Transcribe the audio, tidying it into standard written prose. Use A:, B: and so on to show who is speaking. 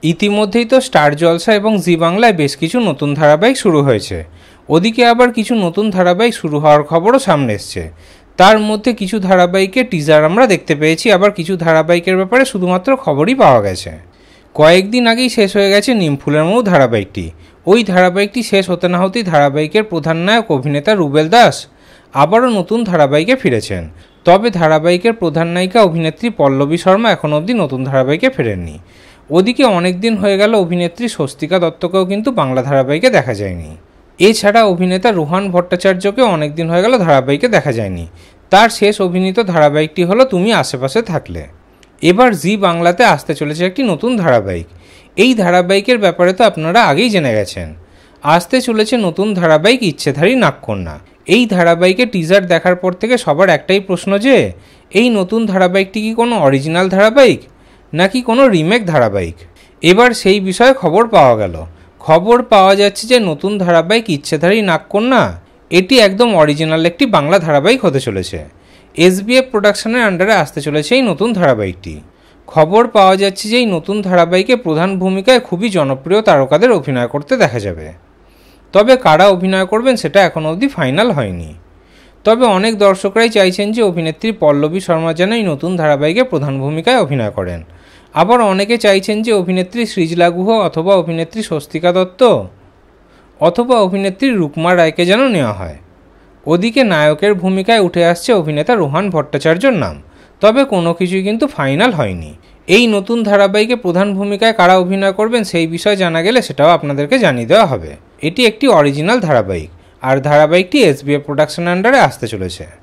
A: ইতিমধ্যেই তো স্টার জলসা এবং জি বাংলায় বেশ কিছু নতুন ধারাবাহিক শুরু হয়েছে। ওদিকে আবার কিছু নতুন ধারাবাহিক শুরু হওয়ার খবরও সামনে এসছে। তার মধ্যে কিছু ধারাবাহিকের টিজার আমরা দেখতে পেয়েছি, আবার কিছু ধারাবাহিকের ব্যাপারে শুধুমাত্র খবরই পাওয়া গেছে। কয়েকদিন আগেই শেষ হয়ে গেছে নিমফুলের মৌ ধারাবাহিকটি। ওই ধারাবাহিকটি শেষ হতে না হতেই ধারাবাহিকের প্রধান নায়ক অভিনেতা রুবেল দাস আবারও নতুন ধারাবাহিকে ফিরেছেন। তবে ধারাবাহিকের প্রধান নায়িকা অভিনেত্রী পল্লবী শর্মা এখনও অবধি নতুন ধারাবাহিকে ফেরেননি। ওদিকে অনেক দিন হয়ে গেল অভিনেত্রী স্বস্তিকা দত্তকেও কিন্তু বাংলা ধারাবাহিকে দেখা যায়নি। এছাড়া অভিনেতা রোহান ভট্টাচার্যকেও অনেক দিন হয়ে গেল ধারাবাহিকে দেখা যায়নি। তার শেষ অভিনীত ধারাবাহিকটি হলো তুমি আশেপাশে থাকলে। এবার জি বাংলাতে আসতে চলেছে একটি নতুন ধারাবাহিক। এই ধারাবাহিকের ব্যাপারে তো আপনারা আগেই জেনে গেছেন। আসতে চলেছে নতুন ধারাবাহিক ইচ্ছেধারী নাগকন্যা। এই ধারাবাহিকের টিজার দেখার পর থেকে সবার একটাই প্রশ্ন যে এই নতুন ধারাবাহিকটি কি কোনো অরিজিনাল ধারাবাহিক নাকি কোনো রিমেক ধারাবাহিক। এবার সেই বিষয়ে খবর পাওয়া গেল। খবর পাওয়া যাচ্ছে যে নতুন ধারাবাহিক ইচ্ছেধারী নাগকন্যা এটি একদম অরিজিনাল একটি বাংলা ধারাবাহিক হতে চলেছে। এসবিএফ প্রোডাকশনের আন্ডারে আসতে চলেছে এই নতুন ধারাবাহিকটি। খবর পাওয়া যাচ্ছে যে এই নতুন ধারাবাহিকে প্রধান ভূমিকায় খুবই জনপ্রিয় তারকাদের অভিনয় করতে দেখা যাবে। তবে কারা অভিনয় করবেন সেটা এখনও অবধি ফাইনাল হয়নি। তবে অনেক দর্শকরাই চাইছেন যে অভিনেত্রী পল্লবী শর্মা যেন এই নতুন ধারাবাহিকে প্রধান ভূমিকায় অভিনয় করেন। আবার অনেকে চাইছেন যে অভিনেত্রী সৃজলা গুহ অথবা অভিনেত্রী স্বস্তিকা দত্ত অথবা অভিনেত্রী রুকমা রায়কে যেন নেওয়া হয়। ওদিকে নায়কের ভূমিকায় উঠে আসছে অভিনেতা রোহান ভট্টাচার্যর নাম। তবে কোনো কিছুই কিন্তু ফাইনাল হয়নি। এই নতুন ধারাবাহিকে প্রধান ভূমিকায় কারা অভিনয় করবেন সেই বিষয়ে জানা গেলে সেটাও আপনাদেরকে জানিয়ে দেওয়া হবে। এটি একটি অরিজিনাল ধারাবাহিক, আর ধারাবাহিকটি এসবিএফ প্রোডাকশন আন্ডারে আসতে চলেছে।